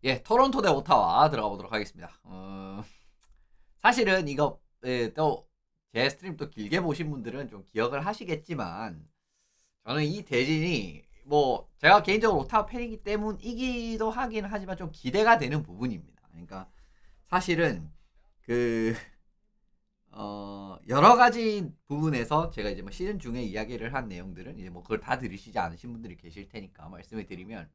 예, 토론토 대 오타와 들어가 보도록 하겠습니다. 사실은 이거 또 제 스트림 또 길게 보신 분들은 좀 기억을 하시겠지만 저는 이 대진이 뭐 제가 개인적으로 오타와 팬이기 때문이기도 하긴 하지만 좀 기대가 되는 부분입니다. 그러니까 사실은 그 여러 가지 부분에서 제가 이제 뭐 시즌 중에 이야기를 한 내용들은 이제 뭐 그걸 다 들으시지 않으신 분들이 계실 테니까 말씀을 드리면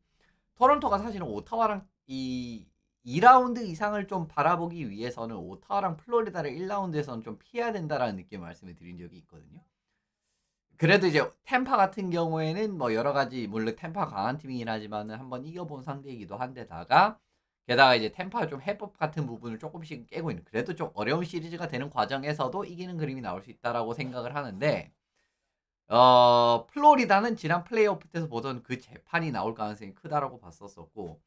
토론토가 사실은 오타와랑 이 2라운드 이상을 좀 바라보기 위해서는 오타와랑 플로리다를 1라운드에서는 좀 피해야 된다라는 느낌을 말씀을 드린 적이 있거든요. 그래도 이제 템파 같은 경우에는 뭐 여러 가지 물론 템파 강한 팀이긴 하지만은 한번 이겨본 상대이기도 한데다가 게다가 이제 템파가 좀 해법 같은 부분을 조금씩 깨고 있는 그래도 좀 어려운 시리즈가 되는 과정에서도 이기는 그림이 나올 수 있다라고 생각을 하는데 플로리다는 지난 플레이오프 때서 보던 그 재판이 나올 가능성이 크다라고 봤었었고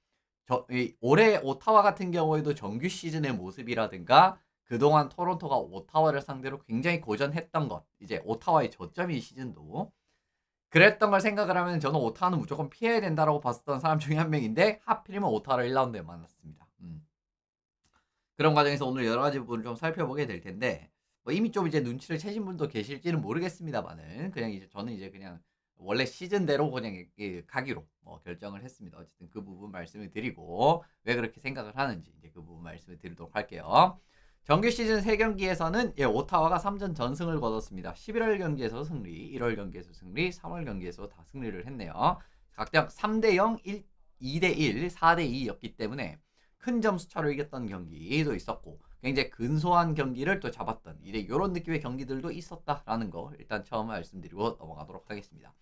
올해 오타와 같은 경우에도 정규 시즌의 모습이라든가 그동안 토론토가 오타와를 상대로 굉장히 고전했던 것 이제 오타와의 저점이 시즌도 그랬던 걸 생각을 하면 저는 오타와는 무조건 피해야 된다라고 봤었던 사람 중에 한 명인데 하필이면 오타와를 1라운드에 만났습니다. 그런 과정에서 오늘 여러 가지 부분을 좀 살펴보게 될 텐데 뭐 이미 좀 이제 눈치를 채신 분도 계실지는 모르겠습니다만은 그냥 이제 저는 이제 그냥 원래 시즌대로 그냥 가기로 결정을 했습니다. 어쨌든 그 부분 말씀을 드리고 왜 그렇게 생각을 하는지 이제 그 부분 말씀을 드리도록 할게요. 정규 시즌 3경기에서는 오타와가 3전 전승을 거뒀습니다. 11월 경기에서 승리, 1월 경기에서 승리, 3월 경기에서 다 승리를 했네요. 각각 3대0, 2대1, 4대2였기 때문에 큰 점수 차로 이겼던 경기도 있었고 굉장히 근소한 경기를 또 잡았던 이런 느낌의 경기들도 있었다라는 거 일단 처음 말씀드리고 넘어가도록 하겠습니다.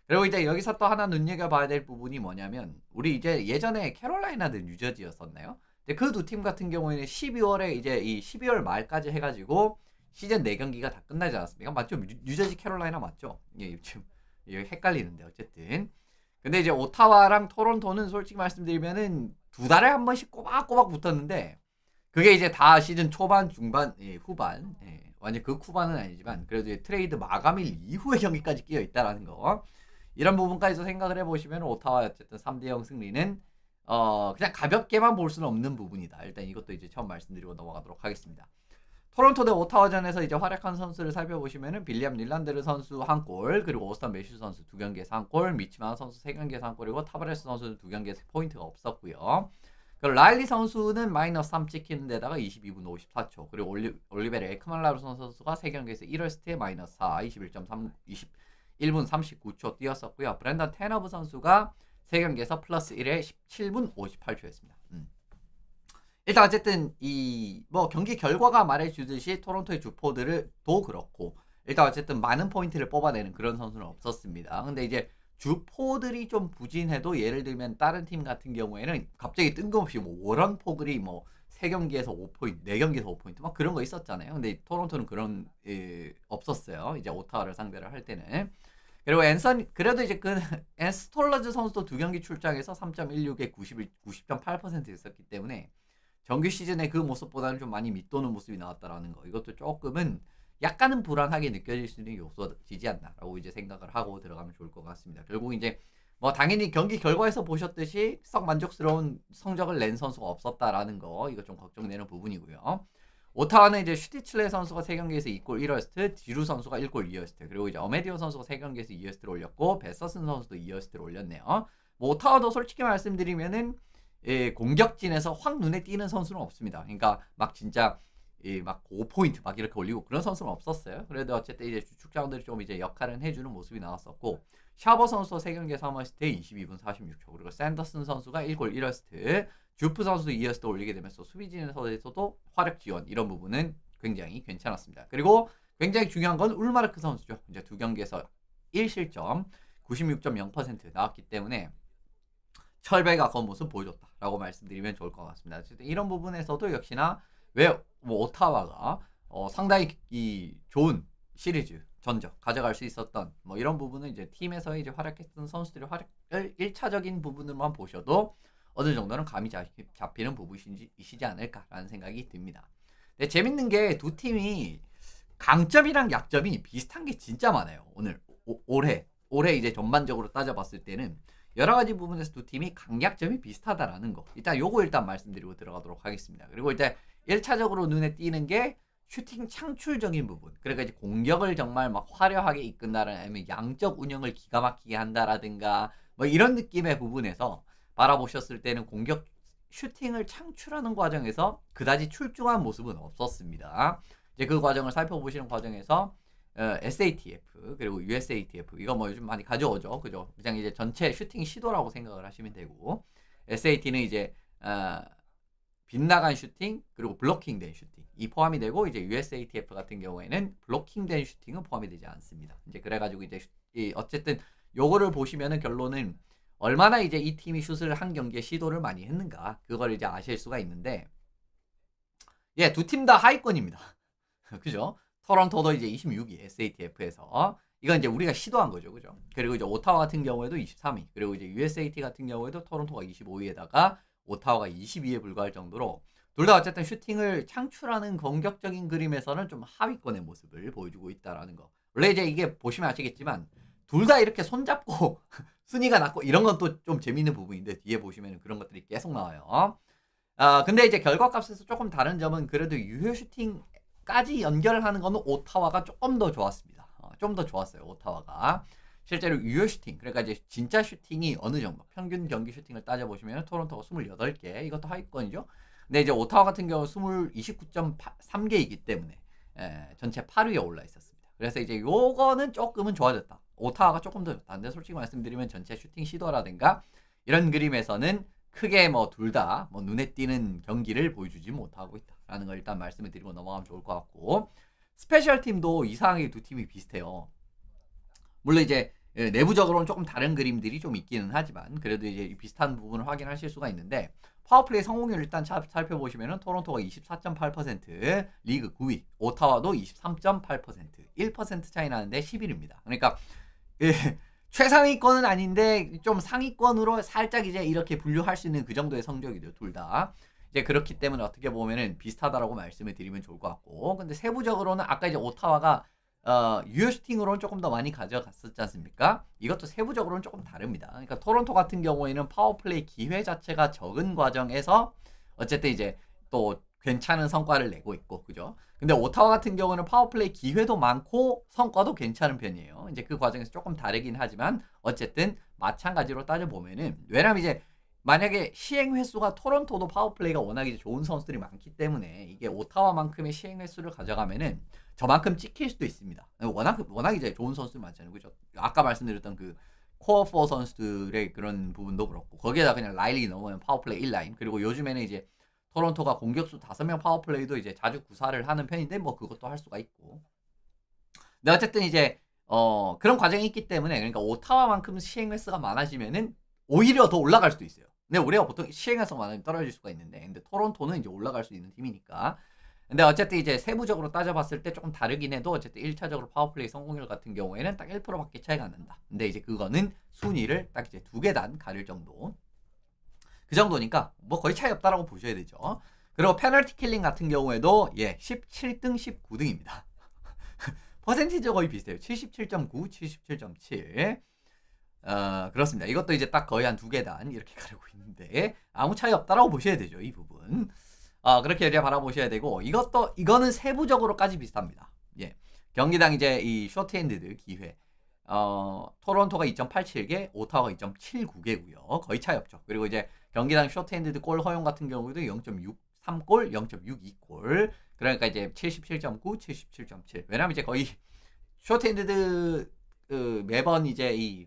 그리고 이제 여기서 또 하나 눈여겨봐야 될 부분이 뭐냐면 우리 이제 예전에 캐롤라이나 대 뉴저지였었나요? 그 두 팀 같은 경우에는 12월에 이제 이 12월 말까지 해가지고 시즌 4경기가 다 끝나지 않았습니까? 맞죠? 뉴저지 캐롤라이나 맞죠? 예, 지금 헷갈리는데 어쨌든 근데 이제 오타와랑 토론토는 솔직히 말씀드리면은 두 달에 한 번씩 꼬박꼬박 붙었는데 그게 이제 다 시즌 초반, 중반, 후반 완전 극후반은 아니지만 그래도 이제 트레이드 마감일 이후의 경기까지 끼어 있다라는 거 이런 부분까지도 생각을 해보시면 오타와 어쨌든 3대0 승리는 그냥 가볍게만 볼 수는 없는 부분이다. 일단 이것도 이제 처음 말씀드리고 넘어가도록 하겠습니다. 토론토 대 오타와전에서 이제 활약한 선수를 살펴보시면은 빌리엄 릴란드르 선수 한 골, 그리고 오스턴 매슈 선수 2경기에서 한 골, 미치마 선수 3경기에서 한 골이고 타바레스 선수는 2경기에서 포인트가 없었고요. 그리고 라일리 선수는 마이너스 3 찍히는 데다가 22분 54초, 그리고 올리베르 에크말라루 선수가 3경기에서 1어스트에 마이너스 4, 21.3, 21분 39초 뛰었었고요. 브랜던 테너브 선수가 3경기에서 플러스 1에 17분 58초였습니다. 일단 어쨌든 이 뭐 경기 결과가 말해주듯이 토론토의 주포들도 그렇고 일단 어쨌든 많은 포인트를 뽑아내는 그런 선수는 없었습니다. 근데 이제 주포들이 좀 부진해도 예를 들면 다른 팀 같은 경우에는 갑자기 뜬금없이 뭐 워런 포글이 뭐 3경기에서 5포인트, 4경기에서 5포인트 막 그런 거 있었잖아요. 근데 토론토는 그런 없었어요. 이제 오타와를 상대를 할 때는. 그리고 그래도 이제 그 앤스톨러즈 선수도 2경기 출장에서 3.16에 90.8% 있었기 때문에 정규 시즌의 그 모습보다는 좀 많이 밑도는 모습이 나왔다라는 거. 이것도 조금은 약간은 불안하게 느껴질 수 있는 요소지지 않나라고 이제 생각을 하고 들어가면 좋을 것 같습니다. 결국 이제 뭐 당연히 경기 결과에서 보셨듯이 썩 만족스러운 성적을 낸 선수가 없었다라는 거. 이거 좀 걱정되는 부분이고요. 오타와는 이제 슈티칠레 선수가 3경기에서 2골 1어스트, 디루 선수가 1골 2어스트, 그리고 이제 어메디오 선수가 3경기에서 2어스트를 올렸고 베서슨 선수도 2어스트를 올렸네요. 뭐 오타와도 솔직히 말씀드리면은 공격진에서 확 눈에 띄는 선수는 없습니다. 그러니까 막 진짜 막 5포인트 막 이렇게 올리고 그런 선수는 없었어요. 그래도 어쨌든 이제 주축자원들이 좀 이제 역할은 해주는 모습이 나왔었고 샤버 선수 3경기에 3어스트 22분 46초 그리고 샌더슨 선수가 1골 1어스트 주프 선수도 2어스트 올리게 되면서 수비진에서도 활약 지원 이런 부분은 굉장히 괜찮았습니다. 그리고 굉장히 중요한 건 울마르크 선수죠. 이제 2경기에서 1실점 96.0% 나왔기 때문에 철배에 가까운 모습 보여줬다라고 말씀드리면 좋을 것 같습니다. 이런 부분에서도 역시나 왜 뭐 오타와가 상당히 이 좋은 시리즈 전적 가져갈 수 있었던 뭐 이런 부분은 이제 팀에서 이제 활약했던 선수들의 활약을 1차적인 부분으로만 보셔도 어느 정도는 감이 잡히는 부분이시지 않을까라는 생각이 듭니다. 근데 재밌는 게 두 팀이 강점이랑 약점이 비슷한 게 진짜 많아요. 올해 이제 전반적으로 따져봤을 때는 여러 가지 부분에서 두 팀이 강약점이 비슷하다라는 거. 일단 말씀드리고 들어가도록 하겠습니다. 그리고 일단 1차적으로 눈에 띄는 게 슈팅 창출적인 부분. 그러니까 이제 공격을 정말 막 화려하게 이끈다라는, 아니면 양적 운영을 기가 막히게 한다라든가 뭐 이런 느낌의 부분에서 바라보셨을 때는 공격 슈팅을 창출하는 과정에서 그다지 출중한 모습은 없었습니다. 이제 그 과정을 살펴보시는 과정에서 SATF 그리고 USATF 이거 뭐 요즘 많이 가져오죠, 그죠? 그냥 이제 전체 슈팅 시도라고 생각을 하시면 되고, SAT는 이제 빗나간 슈팅 그리고 블로킹된 슈팅 이 포함이 되고, 이제 USATF 같은 경우에는 블로킹된 슈팅은 포함이 되지 않습니다. 이제 그래가지고 이제 어쨌든 요거를 보시면은 결론은 얼마나 이제 이 팀이 슛을 한 경기에 시도를 많이 했는가 그걸 이제 아실 수가 있는데, 예, 두 팀 다 하위권입니다. 그죠? 토론토도 이제 26위 SATF에서, 이건 이제 우리가 시도한 거죠, 그죠? 그리고 이제 오타와 같은 경우에도 23위, 그리고 이제 USAT 같은 경우에도 토론토가 25위에다가 오타와가 22위에 불과할 정도로 둘 다 어쨌든 슈팅을 창출하는 공격적인 그림에서는 좀 하위권의 모습을 보여주고 있다라는 거. 원래 이제 이게 보시면 아시겠지만 둘 다 이렇게 손잡고 순위가 낮고 이런 건 또 좀 재밌는 부분인데, 뒤에 보시면 그런 것들이 계속 나와요. 근데 이제 결과값에서 조금 다른 점은 그래도 유효 슈팅까지 연결하는 거는 오타와가 조금 더 좋았습니다. 좀 더 좋았어요, 오타와가. 실제로 유효 슈팅, 그러니까 이제 진짜 슈팅이 어느 정도, 평균 경기 슈팅을 따져보시면 토론토가 28개, 이것도 하위권이죠. 근데 이제 오타와 같은 경우 29.3개이기 때문에 전체 8위에 올라 있었습니다. 그래서 이제 요거는 조금은 좋아졌다. 오타와가 조금 더 좋다. 근데 솔직히 말씀드리면 전체 슈팅 시도라든가 이런 그림에서는 크게 뭐 둘 다 뭐 눈에 띄는 경기를 보여주지 못하고 있다라는 걸 일단 말씀을 드리고 넘어가면 좋을 것 같고, 스페셜 팀도 이상하게 두 팀이 비슷해요. 물론 이제 내부적으로는 조금 다른 그림들이 좀 있기는 하지만 그래도 이제 비슷한 부분을 확인하실 수가 있는데, 파워플레이 성공률 일단 살펴보시면은 토론토가 24.8%, 리그 9위, 오타와도 23.8%, 1% 차이 나는데 11위입니다. 그러니까 최상위권은 아닌데 좀 상위권으로 살짝 이제 이렇게 분류할 수 있는 그 정도의 성적이죠, 둘 다. 이제 그렇기 때문에 어떻게 보면은 비슷하다라고 말씀을 드리면 좋을 것 같고, 근데 세부적으로는 아까 이제 오타와가 유효 슈팅으로는 조금 더 많이 가져갔었지 않습니까? 이것도 세부적으로는 조금 다릅니다. 그러니까 토론토 같은 경우에는 파워플레이 기회 자체가 적은 과정에서 어쨌든 이제 또 괜찮은 성과를 내고 있고, 그죠? 근데 오타와 같은 경우는 파워플레이 기회도 많고 성과도 괜찮은 편이에요. 이제 그 과정에서 조금 다르긴 하지만 어쨌든 마찬가지로 따져보면은, 왜냐면 이제 만약에 시행 횟수가, 토론토도 파워플레이가 워낙 이제 좋은 선수들이 많기 때문에 이게 오타와만큼의 시행 횟수를 가져가면은 저만큼 찍힐 수도 있습니다. 워낙 이제 좋은 선수들 많잖아요, 그죠? 아까 말씀드렸던 그 코어 4 선수들의 그런 부분도 그렇고, 거기에다 그냥 라일리 넘으면 파워플레이 1라인, 그리고 요즘에는 이제 토론토가 공격수 5명 파워플레이도 이제 자주 구사를 하는 편인데 뭐 그것도 할 수가 있고. 근데 어쨌든 이제 그런 과정이 있기 때문에, 그러니까 오타와만큼 시행 횟수가 많아지면은 오히려 더 올라갈 수도 있어요. 근데 우리가 보통 시행 횟수가 많으면 떨어질 수가 있는데, 근데 토론토는 이제 올라갈 수 있는 팀이니까. 근데 어쨌든 이제 세부적으로 따져봤을 때 조금 다르긴 해도 어쨌든 1차적으로 파워플레이 성공률 같은 경우에는 딱 1%밖에 차이가 안 난다. 근데 이제 그거는 순위를 딱 이제 2계단 가릴 정도. 그 정도니까 뭐 거의 차이 없다라고 보셔야 되죠. 그리고 페널티 킬링 같은 경우에도 17등 19등입니다. 퍼센티지가 거의 비슷해요. 77.9, 77.7. 그렇습니다. 이것도 이제 딱 거의 한 2계단 이렇게 가르고 있는데 아무 차이 없다라고 보셔야 되죠, 이 부분. 그렇게 이제 바라보셔야 되고, 이거는 세부적으로까지 비슷합니다. 예. 경기당 이제 이 쇼트핸드드 기회. 토론토가 2.87개, 오타와가 2.79개고요. 거의 차이 없죠. 그리고 이제 경기당 쇼트핸드드 골 허용 같은 경우도 0.63골, 0.62골. 그러니까 이제 77.9, 77.7. 왜냐면 이제 거의 쇼트핸드드 매번 이제 이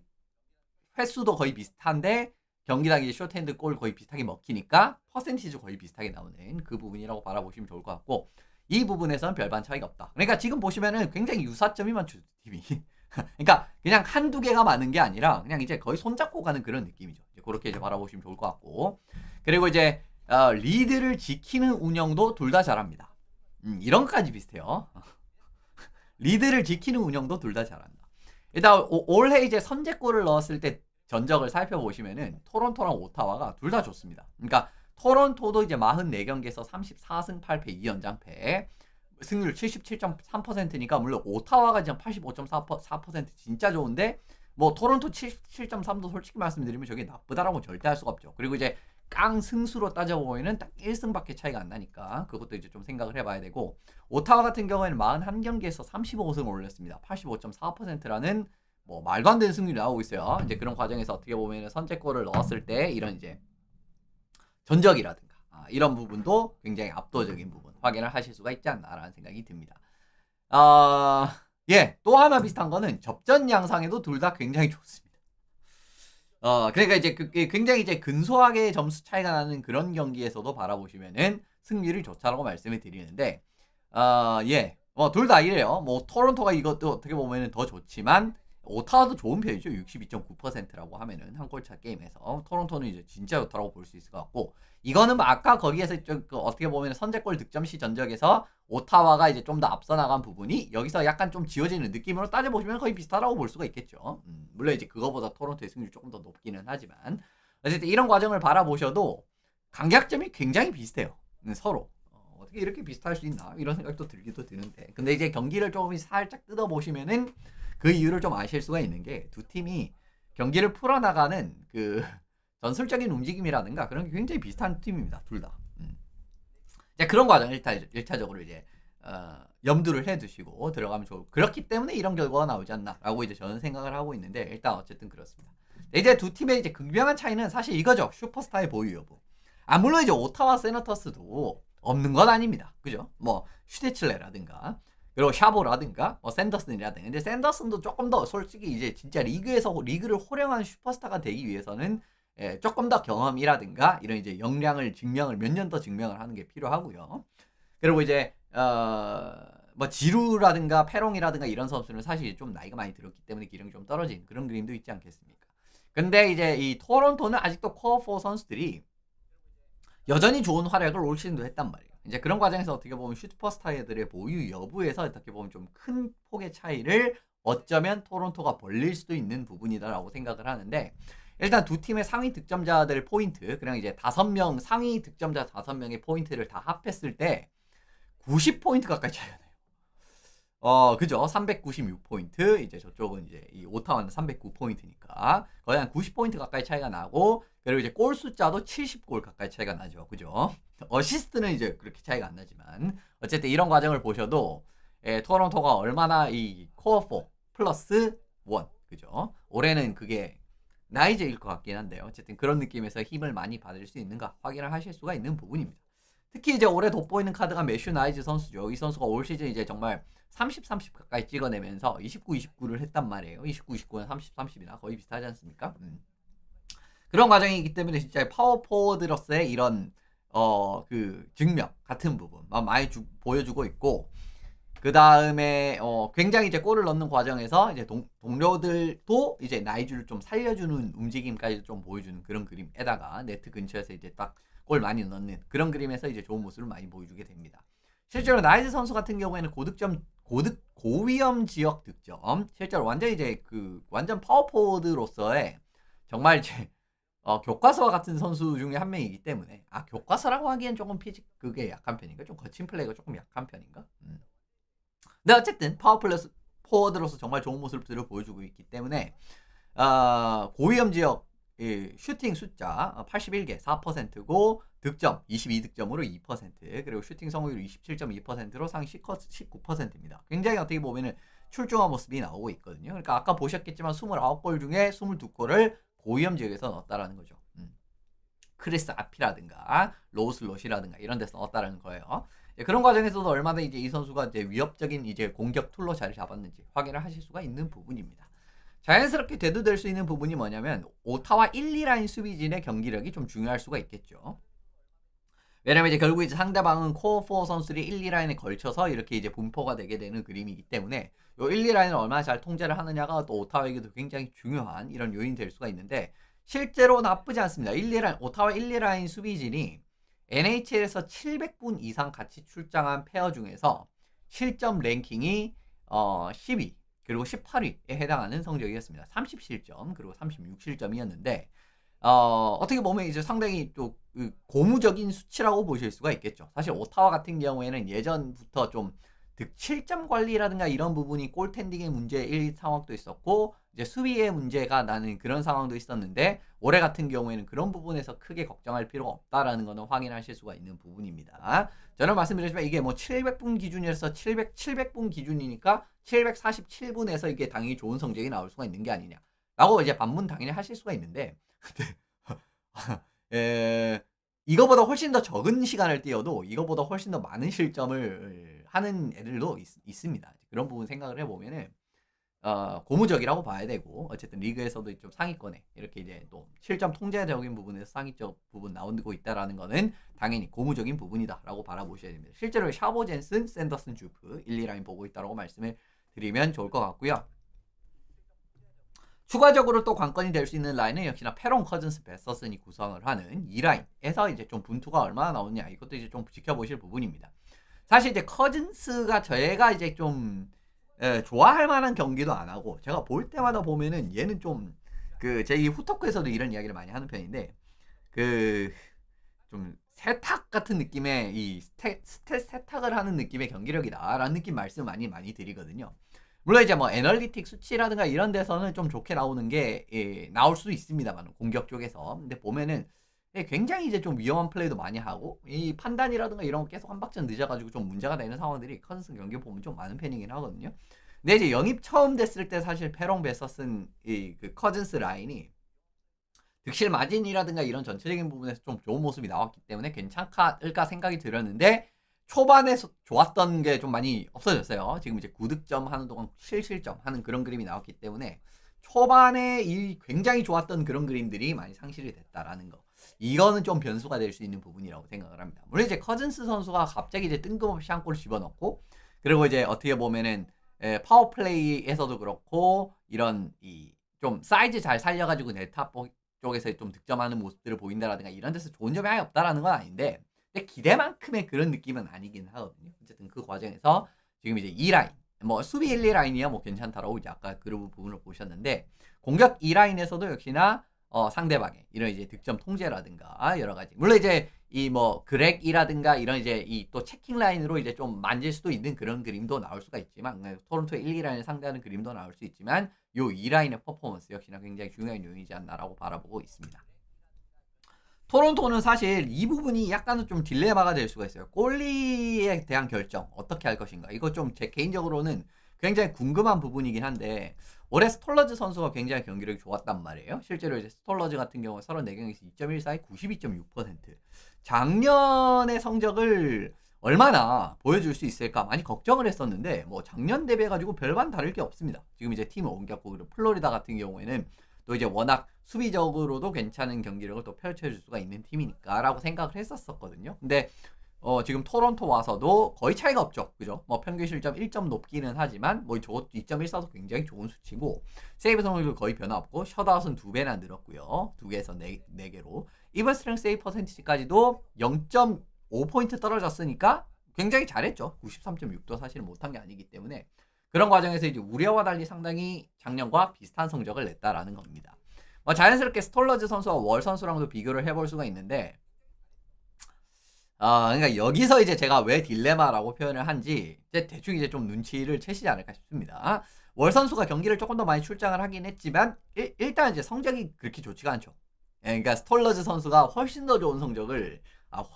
횟수도 거의 비슷한데 경기당 이제 쇼트핸드 골 거의 비슷하게 먹히니까 퍼센티지 거의 비슷하게 나오는 그 부분이라고 바라보시면 좋을 것 같고, 이 부분에서는 별반 차이가 없다. 그러니까 지금 보시면은 굉장히 유사점이 많죠, 팀이. 그러니까 그냥 한두 개가 많은 게 아니라 그냥 이제 거의 손잡고 가는 그런 느낌이죠. 이제 그렇게 이제 바라보시면 좋을 것 같고, 그리고 이제 리드를 지키는 운영도 둘 다 잘합니다. 이런 것까지 비슷해요. 리드를 지키는 운영도 둘 다 잘한다. 일단 올해 이제 선제골을 넣었을 때 전적을 살펴보시면은 토론토랑 오타와가 둘 다 좋습니다. 그러니까 토론토도 이제 44경기에서 34승 8패 2연장패, 승률 77.3%니까 물론 오타와가 지금 85.4% 진짜 좋은데 뭐 토론토 77.3도 솔직히 말씀드리면 저게 나쁘다라고 절대 할 수가 없죠. 그리고 이제 깡 승수로 따져보면 딱 1승밖에 차이가 안 나니까 그것도 이제 좀 생각을 해봐야 되고, 오타와 같은 경우에는 41경기에서 35승을 올렸습니다. 85.4%라는 뭐 말도 안 되는 승률이 나오고 있어요. 이제 그런 과정에서 어떻게 보면 선제골을 넣었을 때 이런 이제 전적이라든가 이런 부분도 굉장히 압도적인 부분 확인을 하실 수가 있지 않나라는 생각이 듭니다. 예, 또 하나 비슷한 거는 접전 양상에도 둘 다 굉장히 좋습니다. 그러니까 이제 굉장히 이제 근소하게 점수 차이가 나는 그런 경기에서도 바라보시면은 승률이 좋다라고 말씀을 드리는데, 예, 둘 다 이래요. 뭐 토론토가 이것도 어떻게 보면은 더 좋지만 오타와도 좋은 편이죠. 62.9%라고 하면은 한 골차 게임에서 토론토는 이제 진짜 좋다라고 볼 수 있을 것 같고, 이거는 뭐 아까 거기에서 좀 어떻게 보면 선제골 득점시 전적에서 오타와가 이제 좀 더 앞서 나간 부분이 여기서 약간 좀 지워지는 느낌으로 따져보시면 거의 비슷하다고 볼 수가 있겠죠. 물론 이제 그거보다 토론토의 승률이 조금 더 높기는 하지만 어쨌든 이런 과정을 바라보셔도 강약점이 굉장히 비슷해요. 서로. 어떻게 이렇게 비슷할 수 있나 이런 생각도 들기도 드는데, 근데 이제 경기를 조금 살짝 뜯어보시면은 그 이유를 좀 아실 수가 있는 게, 두 팀이 경기를 풀어나가는 그 전술적인 움직임이라든가 그런 게 굉장히 비슷한 팀입니다. 둘 다. 그런 과정 1차적으로 이제 염두를 해두시고 들어가면 좋고, 그렇기 때문에 이런 결과가 나오지 않나라고 이제 저는 생각을 하고 있는데, 일단 어쨌든 그렇습니다. 이제 두 팀의 이제 극명한 차이는 사실 이거죠. 슈퍼스타의 보유 여부. 물론 이제 오타와 세너터스도 없는 건 아닙니다. 그죠? 뭐 슈테칠레라든가 그리고 샤보라든가 뭐 샌더슨이라든가. 근데 샌더슨도 조금 더 솔직히 이제 진짜 리그를 호령한 슈퍼스타가 되기 위해서는 조금 더 경험이라든가 이런 이제 역량을 증명을 몇 년 더 증명을 하는 게 필요하고요. 그리고 이제 뭐 지루라든가 페롱이라든가 이런 선수는 사실 좀 나이가 많이 들었기 때문에 기량이 좀 떨어진 그런 그림도 있지 않겠습니까? 근데 이제 이 토론토는 아직도 코어4 선수들이 여전히 좋은 활약을 올 시즌도 했단 말이에요. 이제 그런 과정에서 어떻게 보면 슈퍼스타들의 보유 여부에서 어떻게 보면 좀 큰 폭의 차이를 어쩌면 토론토가 벌릴 수도 있는 부분이다라고 생각을 하는데, 일단 두 팀의 상위 득점자들 포인트, 그냥 이제 5명 상위 득점자 5명의 포인트를 다 합했을 때 90포인트 가까이 차이가 나요. 그죠? 396포인트. 이제 저쪽은 이제 이 오타와는 309포인트니까 거의 한 90포인트 가까이 차이가 나고, 그리고 이제 골 숫자도 70골 가까이 차이가 나죠. 그죠? 어시스트는 이제 그렇게 차이가 안 나지만 어쨌든 이런 과정을 보셔도 토론토가 얼마나 이 코어4 플러스 1, 그죠? 올해는 그게 나이즈일 것 같긴 한데요. 어쨌든 그런 느낌에서 힘을 많이 받을 수 있는가 확인을 하실 수가 있는 부분입니다. 특히 이제 올해 돋보이는 카드가 매슈 나이즈 선수죠. 이 선수가 올 시즌 이제 정말 30, 30 가까이 찍어내면서 29, 29를 했단 말이에요. 29, 29는 30, 30이나 거의 비슷하지 않습니까? 그런 과정이기 때문에 진짜 파워포워드로서의 이런 그 증명 같은 부분 많이 보여주고 있고, 그 다음에 굉장히 이제 골을 넣는 과정에서 이제 동료들도 이제 나이주를 좀 살려주는 움직임까지 좀 보여주는 그런 그림에다가 네트 근처에서 이제 딱 골 많이 넣는 그런 그림에서 이제 좋은 모습을 많이 보여주게 됩니다. 실제로 나이즈 선수 같은 경우에는 고위험 지역 득점, 실제로 완전 이제 완전 파워포워드로서의 정말 이제 교과서와 같은 선수 중에 한 명이기 때문에, 교과서라고 하기엔 조금 그게 약한 편인가? 좀 거친 플레이가 조금 약한 편인가? 근데 어쨌든 파워포워드로서 정말 좋은 모습들을 보여주고 있기 때문에 고위험 지역 슈팅 숫자 81개 4%고 득점 22득점으로 2%, 그리고 슈팅 성공률 27.2%로 상위 19%입니다. 굉장히 어떻게 보면은 출중한 모습이 나오고 있거든요. 그러니까 아까 보셨겠지만 29골 중에 22골을 고위험 지역에서 넣었다라는 거죠. 크리스 아피라든가 로우슬롯이라든가 이런 데서 넣었다라는 거예요. 그런 과정에서도 얼마나 이제 이 선수가 이제 위협적인 이제 공격 툴로 자리 잡았는지 확인을 하실 수가 있는 부분입니다. 자연스럽게 대두될 수 있는 부분이 뭐냐면 오타와 1, 2라인 수비진의 경기력이 좀 중요할 수가 있겠죠. 왜냐면 이제 결국 이제 상대방은 코어4 선수들이 1, 2라인에 걸쳐서 이렇게 이제 분포가 되게 되는 그림이기 때문에 요 1, 2라인을 얼마나 잘 통제를 하느냐가 또 오타와에게도 굉장히 중요한 이런 요인이 될 수가 있는데, 실제로 나쁘지 않습니다. 오타와 1, 2라인 수비진이 NHL에서 700분 이상 같이 출장한 페어 중에서 실점 랭킹이 10위 그리고 18위에 해당하는 성적이었습니다. 30실점 그리고 36실점이었는데 어떻게 보면 이제 상당히 또 고무적인 수치라고 보실 수가 있겠죠. 사실 오타와 같은 경우에는 예전부터 좀 득실점 관리라든가 이런 부분이 골텐딩의 문제일 상황도 있었고 이제 수비의 문제가 나는 그런 상황도 있었는데 올해 같은 경우에는 그런 부분에서 크게 걱정할 필요가 없다라는 거는 확인하실 수가 있는 부분입니다. 저는 말씀드렸지만 이게 뭐 700분 기준이라서 700분 기준이니까 747분에서 이게 당연히 좋은 성적이 나올 수가 있는 게 아니냐라고 이제 반문 당연히 하실 수가 있는데 이거보다 훨씬 더 적은 시간을 뛰어도 이거보다 훨씬 더 많은 실점을 하는 애들도 있습니다. 그런 부분 생각을 해보면은 고무적이라고 봐야 되고 어쨌든 리그에서도 좀 상위권에 이렇게 이제 또 실점 통제적인 부분에서 상위적 부분 나오고 있다라는 거는 당연히 고무적인 부분이다라고 바라보셔야 됩니다. 실제로 샤보 젠슨, 샌더슨 주프 1, 2라인 보고 있다라고 말씀을 드리면 좋을 것 같고요. 추가적으로 또 관건이 될 수 있는 라인은 역시나 페론, 커즌스, 베서슨이 구성을 하는 2라인에서 이제 좀 분투가 얼마나 나오느냐 이것도 이제 좀 지켜보실 부분입니다. 사실 이제 커즌스가 저희가 이제 좀 좋아할 만한 경기도 안 하고 제가 볼 때마다 보면은 얘는 좀 제 이 후토크에서도 이런 이야기를 많이 하는 편인데 좀 세탁 같은 느낌의 이 세탁을 하는 느낌의 경기력이다라는 느낌 말씀 많이 드리거든요. 물론 이제 뭐 애널리틱 수치라든가 이런 데서는 좀 좋게 나오는 게 나올 수도 있습니다만 공격 쪽에서 근데 보면은 굉장히 이제 좀 위험한 플레이도 많이 하고 이 판단이라든가 이런 거 계속 한 박자 늦어가지고 좀 문제가 되는 상황들이 커즌스 경기 보면 좀 많은 편이긴 하거든요. 근데 이제 영입 처음 됐을 때 사실 페롱 베서슨 그 커즌스 라인이 득실 마진이라든가 이런 전체적인 부분에서 좀 좋은 모습이 나왔기 때문에 괜찮을까 생각이 들었는데 초반에 좋았던 게 좀 많이 없어졌어요. 지금 이제 9득점 하는 동안 실점 하는 그런 그림이 나왔기 때문에 초반에 이 굉장히 좋았던 그런 그림들이 많이 상실이 됐다라는 거. 이거는 좀 변수가 될 수 있는 부분이라고 생각을 합니다. 물론 이제 커즌스 선수가 갑자기 이제 뜬금없이 한 골을 집어넣고 그리고 이제 어떻게 보면은 파워플레이에서도 그렇고 이런 좀 사이즈 잘 살려가지고 네타 쪽에서 좀 득점하는 모습들을 보인다라든가 이런 데서 좋은 점이 아예 없다라는 건 아닌데 근데 기대만큼의 그런 느낌은 아니긴 하거든요. 어쨌든 그 과정에서 지금 이제 2라인 뭐 수비 1, 2라인이야 뭐 괜찮다라고 이제 아까 그 부분을 보셨는데 공격 2라인에서도 역시나 상대방의 이런 이제 득점 통제라든가 여러 가지 물론 이제 이 뭐 그렉이라든가 이런 이제 이 또 체킹 라인으로 이제 좀 만질 수도 있는 그런 그림도 나올 수가 있지만 토론토의 1, 2라인을 상대하는 그림도 나올 수 있지만 요 2라인의 퍼포먼스 역시나 굉장히 중요한 요인이지 않나라고 바라보고 있습니다. 토론토는 사실 이 부분이 약간은 좀 딜레마가 될 수가 있어요. 골리에 대한 결정 어떻게 할 것인가 이거 좀 제 개인적으로는 굉장히 궁금한 부분이긴 한데 올해 스톨러즈 선수가 굉장히 경기력이 좋았단 말이에요. 실제로 이제 스톨러즈 같은 경우 34경기에서 2.14에 92.6% 작년의 성적을 얼마나 보여줄 수 있을까 많이 걱정을 했었는데 뭐 작년 대비해가지고 별반 다를 게 없습니다. 지금 이제 팀을 옮겼고 그리고 플로리다 같은 경우에는 또 이제 워낙 수비적으로도 괜찮은 경기력을 또 펼쳐줄 수가 있는 팀이니까라고 생각을 했었거든요. 근데 지금 토론토 와서도 거의 차이가 없죠. 그죠? 뭐 평균 실점 1점 높기는 하지만 뭐 저것도 2.14도 굉장히 좋은 수치고 세이브 성공률도 거의 변화 없고 셧아웃은 2배나 늘었고요. 2개에서 4개로 이번 스트렝 세이브 퍼센티지까지도 0.5포인트 떨어졌으니까 굉장히 잘했죠. 93.6도 사실은 못한 게 아니기 때문에 그런 과정에서 이제 우려와 달리 상당히 작년과 비슷한 성적을 냈다라는 겁니다. 뭐 자연스럽게 스톨러즈 선수와 월 선수랑도 비교를 해볼 수가 있는데 그러니까 여기서 이제 제가 왜 딜레마라고 표현을 한지 이제 대충 이제 좀 눈치를 채시지 않을까 싶습니다. 월 선수가 경기를 조금 더 많이 출장을 하긴 했지만 일단 이제 성적이 그렇게 좋지가 않죠. 그러니까 스톨러즈 선수가 훨씬 더 좋은 성적을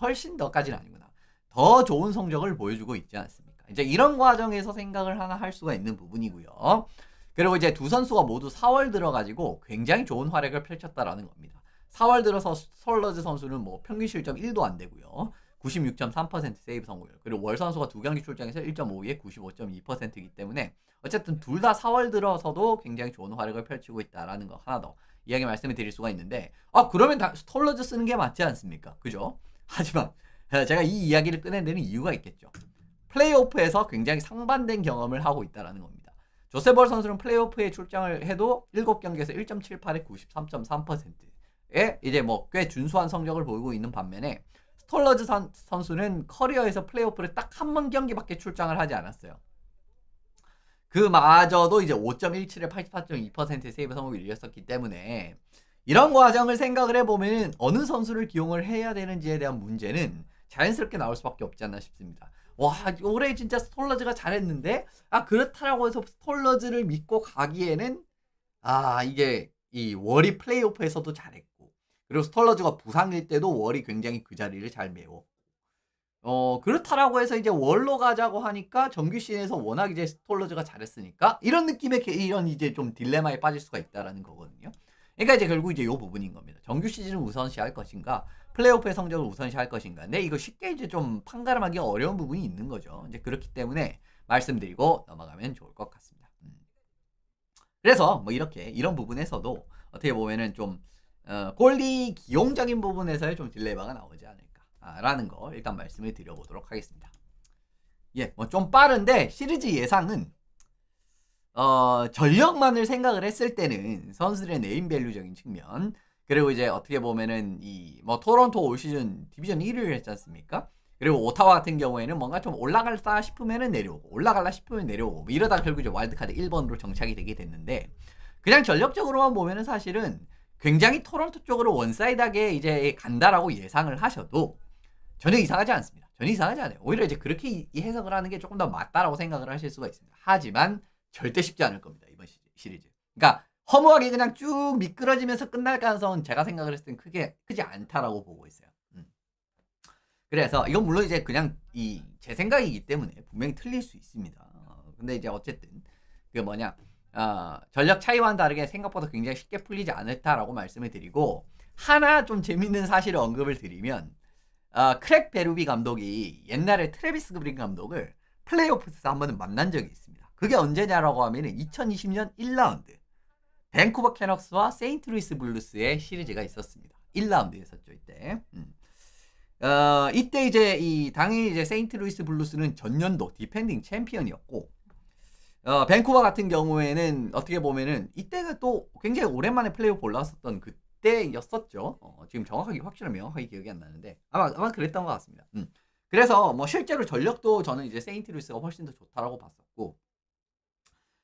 훨씬 더까지는 아니구나. 더 좋은 성적을 보여주고 있지 않습니까? 이제 이런 과정에서 생각을 하나 할 수가 있는 부분이고요. 그리고 이제 두 선수가 모두 4월 들어가지고 굉장히 좋은 활약을 펼쳤다라는 겁니다. 4월 들어서 스톨러즈 선수는 뭐 평균 실점 1도 안 되고요. 96.3% 세이브 성공률. 그리고 월 선수가 2경기 출장에서 1.52에 95.2%이기 때문에 어쨌든 둘 다 4월 들어서도 굉장히 좋은 활약을 펼치고 있다라는 거 하나 더 이야기 말씀을 드릴 수가 있는데 그러면 스톨러즈 쓰는 게 맞지 않습니까? 그죠? 하지만 제가 이 이야기를 꺼낸 데는 이유가 있겠죠. 플레이오프에서 굉장히 상반된 경험을 하고 있다라는 겁니다. 조세벌 선수는 플레이오프에 출장을 해도 7경기에서 1.78에 93.3%에 이제 뭐 꽤 준수한 성적을 보이고 있는 반면에 스톨러즈 선수는 커리어에서 플레이오프를 딱 한 번 경기밖에 출장을 하지 않았어요. 그마저도 이제 5.17에 84.2%의 세이브 성공을 이뤘었기 때문에 이런 과정을 생각을 해보면 어느 선수를 기용을 해야 되는지에 대한 문제는 자연스럽게 나올 수밖에 없지 않나 싶습니다. 와, 올해 진짜 스톨러즈가 잘했는데 그렇다라고 해서 스톨러즈를 믿고 가기에는 이게 이 월이 플레이오프에서도 잘했고, 그리고 스톨러즈가 부상일 때도 월이 굉장히 그 자리를 잘 메워. 그렇다라고 해서 이제 월로 가자고 하니까 정규 시즌에서 워낙 이제 스톨러즈가 잘했으니까 이런 느낌의 이런 이제 좀 딜레마에 빠질 수가 있다라는 거거든요. 그러니까 이제 결국 이제 요 부분인 겁니다. 정규 시즌을 우선시할 것인가, 플레이오프의 성적을 우선시할 것인가. 근데 이거 쉽게 이제 좀 판가름하기 어려운 부분이 있는 거죠. 이제 그렇기 때문에 말씀드리고 넘어가면 좋을 것 같습니다. 그래서 뭐 이렇게 이런 부분에서도 어떻게 보면은 좀 골리 기용적인 부분에서의 좀 딜레마가 나오지 않을까라는 거 일단 말씀을 드려보도록 하겠습니다. 예, 뭐 좀 빠른데 시리즈 예상은 전력만을 생각을 했을 때는 선수들의 네임밸류적인 측면, 그리고 이제 어떻게 보면은 이 뭐 토론토 올 시즌 디비전 1위를 했지 않습니까? 그리고 오타와 같은 경우에는 뭔가 좀 올라갈까 싶으면은 내려오고, 올라갈라 싶으면 내려오고, 뭐 이러다 결국 이제 와일드카드 1번으로 정착이 되게 됐는데, 그냥 전력적으로만 보면은 사실은 굉장히 토론토 쪽으로 원사이드하게 이제 간다라고 예상을 하셔도 전혀 이상하지 않습니다. 전혀 이상하지 않아요. 오히려 이제 그렇게 이 해석을 하는 게 조금 더 맞다라고 생각을 하실 수가 있습니다. 하지만 절대 쉽지 않을 겁니다. 이번 시리즈. 그러니까 허무하게 그냥 쭉 미끄러지면서 끝날 가능성은 제가 생각을 했을 땐 크지 않다라고 보고 있어요. 그래서 이건 물론 이제 그냥 제 생각이기 때문에 분명히 틀릴 수 있습니다. 근데 이제 어쨌든 그 뭐냐 전력 차이와는 다르게 생각보다 굉장히 쉽게 풀리지 않을다라고 말씀을 드리고, 하나 좀 재밌는 사실을 언급을 드리면 크랙 베루비 감독이 옛날에 트래비스 그린 감독을 플레이오프에서 한 번은 만난 적이 있습니다. 그게 언제냐라고 하면 2020년 1라운드 밴쿠버 캐럭스와 세인트루이스 블루스의 시리즈가 있었습니다. 1라운드였었죠 이때. 이때 이제 당연히 이제 세인트루이스 블루스는 전년도 디펜딩 챔피언이었고, 밴쿠버 같은 경우에는 어떻게 보면은 이때가 또 굉장히 오랜만에 플레이오프 올라왔었던 그때였었죠. 지금 확실히 명확하게 기억이 안 나는데 아마 그랬던 것 같습니다. 그래서 뭐 실제로 전력도 저는 이제 세인트루이스가 훨씬 더 좋다라고 봤었고,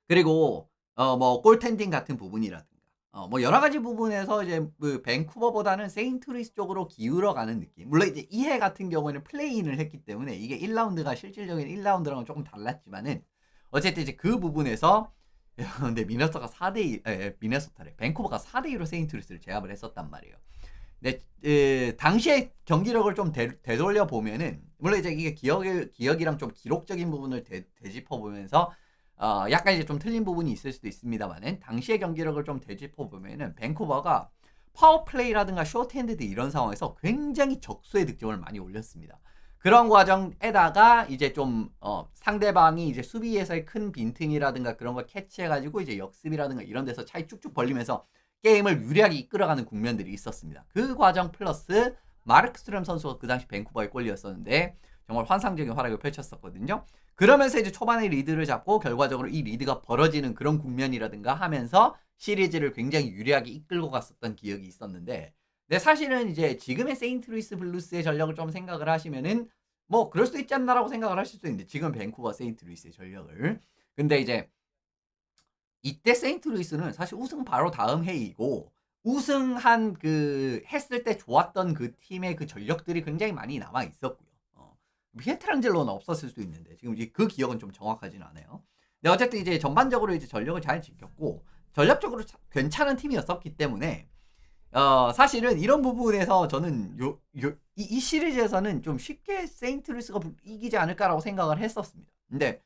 그리고 뭐 골텐딩 같은 부분이라든가 뭐 여러 가지 부분에서 이제 그 밴쿠버보다는 세인트루이스 쪽으로 기울어가는 느낌. 물론 이제 이 해 같은 경우에는 플레이인을 했기 때문에 이게 1라운드가 실질적인 1라운드랑은 조금 달랐지만은 어쨌든 이제 그 부분에서 근데 미네소타가 4대2 미네소타래. 밴쿠버가 4대2로 세인트루이스를 제압을 했었단 말이에요. 근데 당시의 경기력을 좀 되돌려 보면은 물론 이제 이게 기억이랑 좀 기록적인 부분을 되짚어 보면서 약간 이제 좀 틀린 부분이 있을 수도 있습니다만은, 당시의 경기력을 좀 되짚어 보면은 밴쿠버가 파워플레이라든가 쇼트핸드드 이런 상황에서 굉장히 적수의 득점을 많이 올렸습니다. 그런 과정에다가 이제 좀 상대방이 이제 수비에서의 큰 빈틈이라든가 그런 걸 캐치해가지고 이제 역습이라든가 이런 데서 차이 쭉쭉 벌리면서 게임을 유리하게 이끌어가는 국면들이 있었습니다. 그 과정 플러스 마르크 스트럼 선수가 그 당시 밴쿠버의 골리였었는데 정말 환상적인 활약을 펼쳤었거든요. 그러면서 이제 초반에 리드를 잡고 결과적으로 이 리드가 벌어지는 그런 국면이라든가 하면서 시리즈를 굉장히 유리하게 이끌고 갔었던 기억이 있었는데, 근데 사실은 이제 지금의 세인트루이스 블루스의 전력을 좀 생각을 하시면은 뭐 그럴 수도 있지 않나라고 생각을 하실 수 있는데, 지금 밴쿠버 세인트루이스의 전력을. 근데 이제 이때 세인트루이스는 사실 우승 바로 다음 해이고, 우승한 했을 때 좋았던 그 팀의 그 전력들이 굉장히 많이 남아 있었고요. 피에트랑젤로는 없었을 수도 있는데 지금 이제 그 기억은 좀 정확하진 않아요. 근데 어쨌든 이제 전반적으로 이제 전력을 잘 지켰고 전략적으로 괜찮은 팀이었었기 때문에 사실은 이런 부분에서 저는 이 시리즈에서는 좀 쉽게 세인트루이스가 이기지 않을까라고 생각을 했었습니다. 근데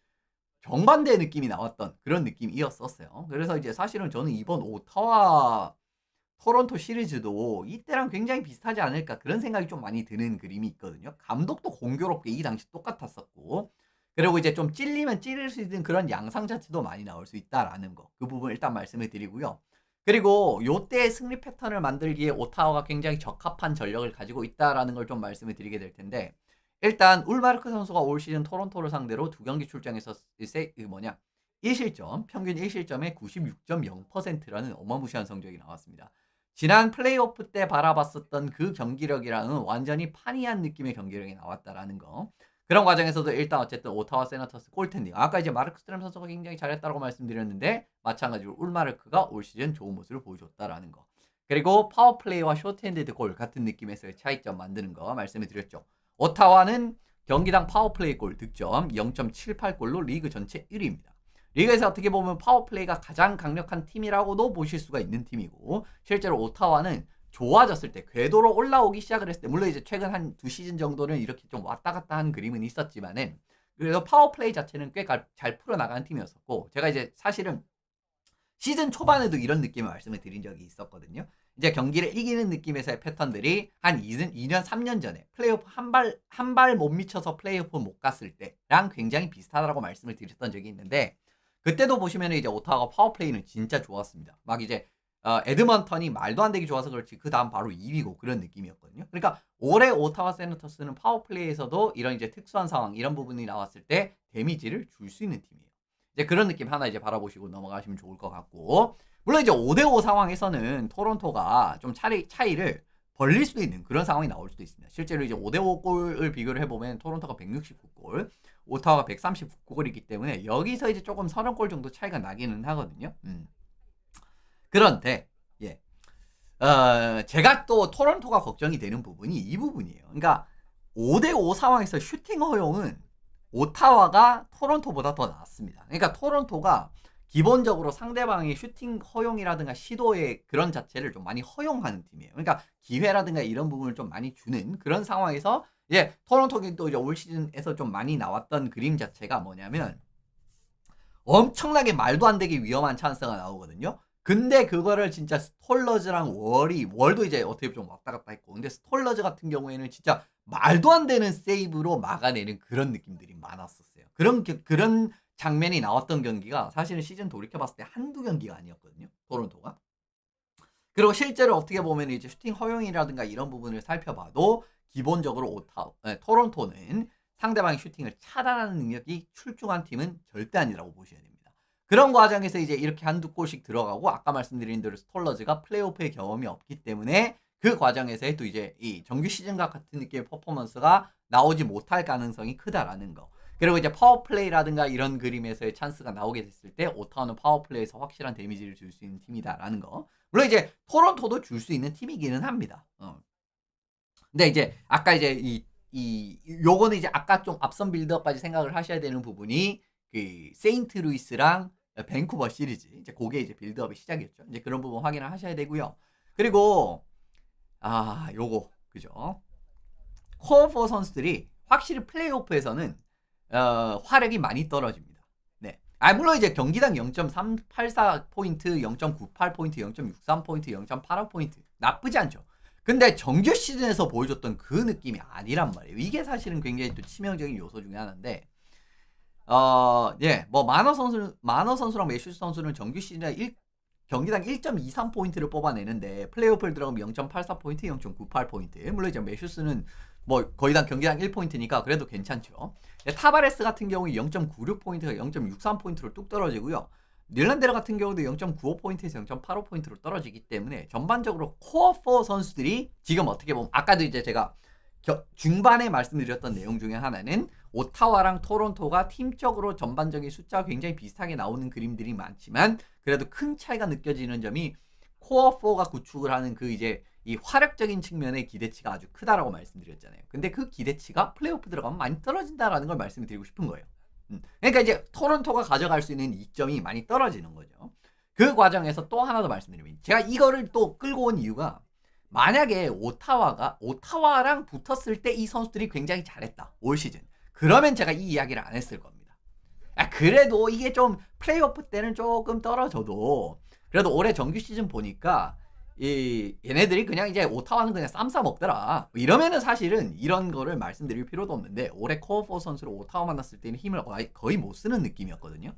정반대의 느낌이 나왔던 그런 느낌이었었어요. 그래서 이제 사실은 저는 이번 오타와 토론토 시리즈도 이때랑 굉장히 비슷하지 않을까 그런 생각이 좀 많이 드는 그림이 있거든요. 감독도 공교롭게 이 당시 똑같았었고, 그리고 이제 좀 찔리면 찔릴 수 있는 그런 양상 자체도 많이 나올 수 있다라는 거, 그 부분 일단 말씀을 드리고요. 그리고 요때의 승리 패턴을 만들기에 오타와가 굉장히 적합한 전력을 가지고 있다라는 걸 좀 말씀을 드리게 될 텐데, 일단 울마르크 선수가 올 시즌 토론토를 상대로 2경기 출장에서 1실점, 평균 1실점에 96.0%라는 어마무시한 성적이 나왔습니다. 지난 플레이오프 때 바라봤었던 그 경기력이랑은 완전히 판이한 느낌의 경기력이 나왔다라는 거. 그런 과정에서도 일단 어쨌든 오타와 세나터스 골텐딩. 아까 이제 마르크 스트램 선수가 굉장히 잘했다고 말씀드렸는데 마찬가지로 울마르크가 올 시즌 좋은 모습을 보여줬다라는 거. 그리고 파워플레이와 쇼트핸디드 골 같은 느낌에서의 차이점 만드는 거 말씀을 드렸죠. 오타와는 경기당 파워플레이 골 득점 0.78골로 리그 전체 1위입니다. 리그에서 어떻게 보면 파워플레이가 가장 강력한 팀이라고도 보실 수가 있는 팀이고, 실제로 오타와는 좋아졌을 때, 궤도로 올라오기 시작을 했을 때, 물론 이제 최근 한 2시즌 정도는 이렇게 좀 왔다 갔다 한 그림은 있었지만은, 그래서 파워플레이 자체는 꽤 잘 풀어나가는 팀이었었고, 제가 이제 사실은 시즌 초반에도 이런 느낌의 말씀을 드린 적이 있었거든요. 이제 경기를 이기는 느낌에서의 패턴들이 한 2년, 3년 전에 플레이오프 한 발 못 미쳐서 플레이오프 못 갔을 때랑 굉장히 비슷하다고 말씀을 드렸던 적이 있는데, 그때도 보시면 이제 오타와가 파워플레이는 진짜 좋았습니다. 막 이제 에드먼턴이 말도 안 되게 좋아서 그렇지 그 다음 바로 2위고 그런 느낌이었거든요. 그러니까 올해 오타와 세너터스는 파워플레이에서도 이런 이제 특수한 상황, 이런 부분이 나왔을 때 데미지를 줄 수 있는 팀이에요. 이제 그런 느낌 하나 이제 바라보시고 넘어가시면 좋을 것 같고, 물론 이제 5대5 상황에서는 토론토가 좀 차이를 벌릴 수도 있는 그런 상황이 나올 수도 있습니다. 실제로 이제 5대5 골을 비교를 해보면 토론토가 169골, 오타와가 139골이기 때문에 여기서 이제 조금 30골 정도 차이가 나기는 하거든요. 그런데 예, 제가 또 토론토가 걱정이 되는 부분이 이 부분이에요. 그러니까 5대5 상황에서 슈팅 허용은 오타와가 토론토보다 더 낫습니다. 그러니까 토론토가 기본적으로 상대방의 슈팅 허용이라든가 시도의 그런 자체를 좀 많이 허용하는 팀이에요. 그러니까 기회라든가 이런 부분을 좀 많이 주는 그런 상황에서, 예, 토론토는 또 이제 올 시즌에서 좀 많이 나왔던 그림 자체가 뭐냐면 엄청나게 말도 안 되게 위험한 찬스가 나오거든요. 근데 그거를 진짜 스톨러즈랑 월도 이제 어떻게 좀 왔다 갔다 했고, 근데 스톨러즈 같은 경우에는 진짜 말도 안 되는 세이브로 막아내는 그런 느낌들이 많았었어요. 그런 장면이 나왔던 경기가 사실은 시즌 돌이켜봤을 때 한두 경기가 아니었거든요, 토론토가. 그리고 실제로 어떻게 보면 이제 슈팅 허용이라든가 이런 부분을 살펴봐도 기본적으로 토론토는 상대방의 슈팅을 차단하는 능력이 출중한 팀은 절대 아니라고 보셔야 됩니다. 그런 과정에서 이제 이렇게 한두 골씩 들어가고, 아까 말씀드린 대로 스톨러즈가 플레이오프의 경험이 없기 때문에 그 과정에서 또 이제 이 정규 시즌과 같은 느낌의 퍼포먼스가 나오지 못할 가능성이 크다라는 거. 그리고 이제 파워플레이라든가 이런 그림에서의 찬스가 나오게 됐을 때 오타와는 파워플레이에서 확실한 데미지를 줄 수 있는 팀이다라는 거. 물론 이제 토론토도 줄 수 있는 팀이기는 합니다. 근데 이제 아까 이제 요거는 이제 아까 좀 앞선 빌드업까지 생각을 하셔야 되는 부분이 그 세인트루이스랑 밴쿠버 시리즈, 이제 그게 이제 빌드업의 시작이었죠. 이제 그런 부분 확인을 하셔야 되고요. 그리고 요거 그죠? 코어4 선수들이 확실히 플레이오프에서는 화력이 많이 떨어집니다. 네. 물론 이제 경기당 0.384포인트, 0.98포인트, 0.63포인트, 0.85포인트 나쁘지 않죠. 근데 정규 시즌에서 보여줬던 그 느낌이 아니란 말이에요. 이게 사실은 굉장히 또 치명적인 요소 중에 하나인데, 예, 뭐 마너 선수랑 매슈 선수는 정규 시즌에 경기당 1.23포인트를 뽑아내는데 플레이오프를 들어가면 0.84포인트, 0.98포인트. 물론 이제 매슈스는 뭐 거의 다 경기당 1포인트니까 그래도 괜찮죠. 타바레스 같은 경우에 0.96포인트가 0.63포인트로 뚝 떨어지고요. 닐란데르 같은 경우도 0.95포인트에서 0.85포인트로 떨어지기 때문에 전반적으로 코어4 선수들이 지금 어떻게 보면, 아까도 이제 제가 중반에 말씀드렸던 내용 중에 하나는 오타와랑 토론토가 팀적으로 전반적인 숫자가 굉장히 비슷하게 나오는 그림들이 많지만 그래도 큰 차이가 느껴지는 점이 코어4가 구축을 하는 그 이제 이 화력적인 측면의 기대치가 아주 크다라고 말씀드렸잖아요. 근데 그 기대치가 플레이오프 들어가면 많이 떨어진다라는 걸 말씀드리고 싶은 거예요. 그러니까 이제 토론토가 가져갈 수 있는 이점이 많이 떨어지는 거죠. 그 과정에서 또 하나 더 말씀드리면, 제가 이거를 또 끌고 온 이유가, 만약에 오타와랑 붙었을 때 이 선수들이 굉장히 잘했다, 올 시즌, 그러면 제가 이 이야기를 안 했을 겁니다. 그래도 이게 좀 플레이오프 때는 조금 떨어져도 그래도 올해 정규 시즌 보니까 얘네들이 그냥 이제 오타와는 그냥 쌈 싸 먹더라, 이러면은 사실은 이런 거를 말씀드릴 필요도 없는데, 올해 코어4 선수로 오타와 만났을 때는 힘을 거의 못 쓰는 느낌이었거든요.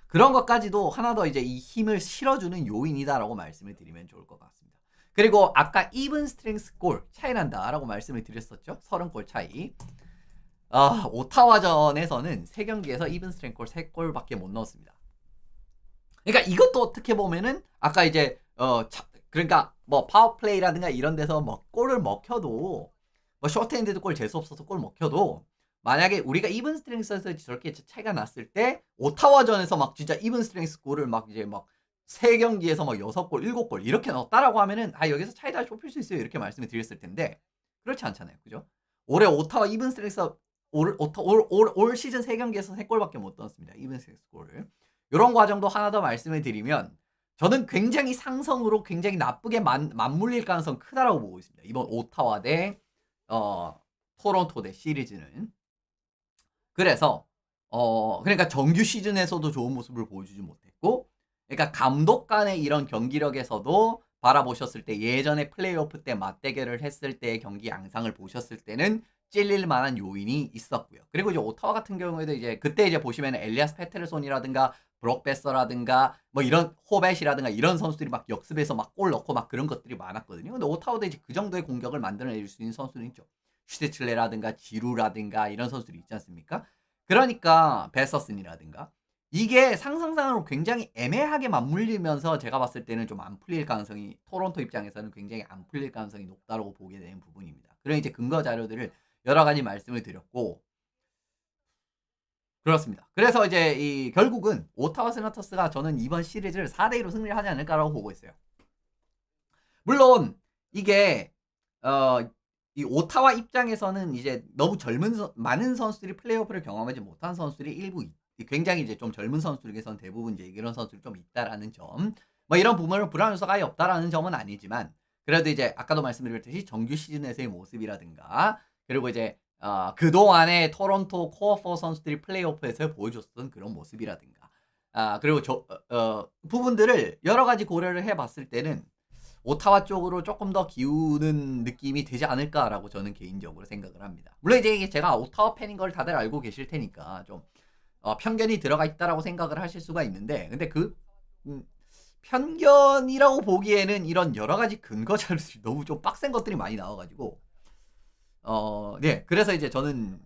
그런 것까지도 하나 더 이제 이 힘을 실어주는 요인이다라고 말씀을 드리면 좋을 것 같습니다. 그리고 아까 이븐 스트렝스 골 차이 난다라고 말씀을 드렸었죠. 30골 차이. 오타와전에서는 3경기에서 이븐 스트렝스 골 3골밖에 못 넣었습니다. 그러니까 이것도 어떻게 보면은 아까 이제 그러니까 뭐 파워플레이라든가 이런 데서 뭐 골을 먹혀도, 뭐 쇼트핸드도 골 재수 없어서 골 먹혀도, 만약에 우리가 이븐 스트렝스에서 저렇게 차이가 났을 때 오타와전에서 막 진짜 이븐 스트렝스 골을 막 이제 막 3경기에서 막 6골, 7골 이렇게 넣었다라고 하면은 여기서 차이가 좁힐 수 있어요, 이렇게 말씀을 드렸을 텐데 그렇지 않잖아요. 그죠? 올해 오타와 이븐 스트렉스 올 시즌 3경기에서 3골밖에 못 넣었습니다. 이븐 스트렉스 골을. 요런 과정도 하나 더 말씀을 드리면 저는 굉장히 상성으로 굉장히 나쁘게 맞물릴 가능성 크다라고 보고 있습니다. 이번 오타와 대 토론토 대 시리즈는. 그래서 그러니까 정규 시즌에서도 좋은 모습을 보여주지 못했고, 그러니까 감독 간의 이런 경기력에서도 바라보셨을 때 예전에 플레이오프 때 맞대결을 했을 때의 경기 양상을 보셨을 때는 찔릴 만한 요인이 있었고요. 그리고 이제 오타와 같은 경우에도 이제 그때 이제 보시면 엘리아스 페테르손이라든가 브록 베서라든가 뭐 이런 호벳이라든가 이런 선수들이 막 역습해서 막 골 넣고 막 그런 것들이 많았거든요. 근데 오타와도 이제 그 정도의 공격을 만들어낼 수 있는 선수는 있죠. 슈테틀레라든가 지루라든가 이런 선수들이 있지 않습니까? 그러니까 베서슨이라든가 이게 상상상으로 굉장히 애매하게 맞물리면서 제가 봤을 때는 좀 안 풀릴 가능성이 토론토 입장에서는 굉장히 안 풀릴 가능성이 높다고 보게 되는 부분입니다. 그런 이제 근거 자료들을 여러 가지 말씀을 드렸고 그렇습니다. 그래서 이제 이 결국은 오타와 세나터스가 저는 이번 시리즈를 4대2로 승리를 하지 않을까라고 보고 있어요. 물론 이게 이 오타와 입장에서는 이제 너무 많은 선수들이 플레이오프를 경험하지 못한 선수들이 일부 굉장히 이제 좀 젊은 선수들에게서는 대부분 이제 이런 선수들이 좀 있다라는 점, 뭐 이런 부분을 불안 요소가 아예 없다라는 점은 아니지만 그래도 이제 아까도 말씀드렸듯이 정규 시즌에서의 모습이라든가 그리고 이제 그동안의 토론토 코어 4 선수들이 플레이오프에서 보여줬던 그런 모습이라든가 그리고 부분들을 여러 가지 고려를 해봤을 때는 오타와 쪽으로 조금 더 기우는 느낌이 되지 않을까라고 저는 개인적으로 생각을 합니다. 물론 이제 제가 오타와 팬인 걸 다들 알고 계실 테니까 좀 편견이 들어가 있다라고 생각을 하실 수가 있는데 근데 그 편견이라고 보기에는 이런 여러 가지 근거 자료들이 너무 좀 빡센 것들이 많이 나와가지고 네 그래서 이제 저는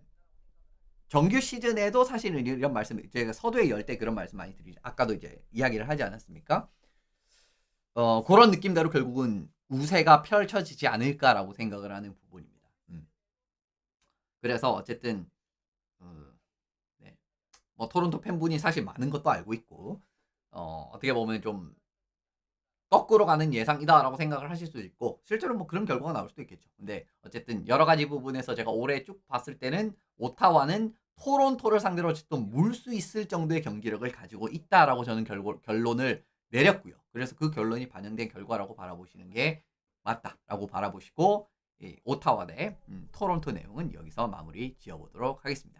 정규 시즌에도 사실은 이런 말씀 제가 서두에 열 때 그런 말씀 많이 드리죠. 아까도 이제 이야기를 하지 않았습니까? 그런 느낌대로 결국은 우세가 펼쳐지지 않을까라고 생각을 하는 부분입니다. 그래서 어쨌든 네. 뭐 토론토 팬분이 사실 많은 것도 알고 있고 어떻게 보면 좀 거꾸로 가는 예상이다라고 생각을 하실 수도 있고 실제로 뭐 그런 결과가 나올 수도 있겠죠. 근데 어쨌든 여러 가지 부분에서 제가 올해 쭉 봤을 때는 오타와는 토론토를 상대로 좀 물 수 있을 정도의 경기력을 가지고 있다라고 저는 결론을 내렸고요. 그래서 그 결론이 반영된 결과라고 바라보시는 게 맞다라고 바라보시고 오타와 대 토론토 내용은 여기서 마무리 지어보도록 하겠습니다.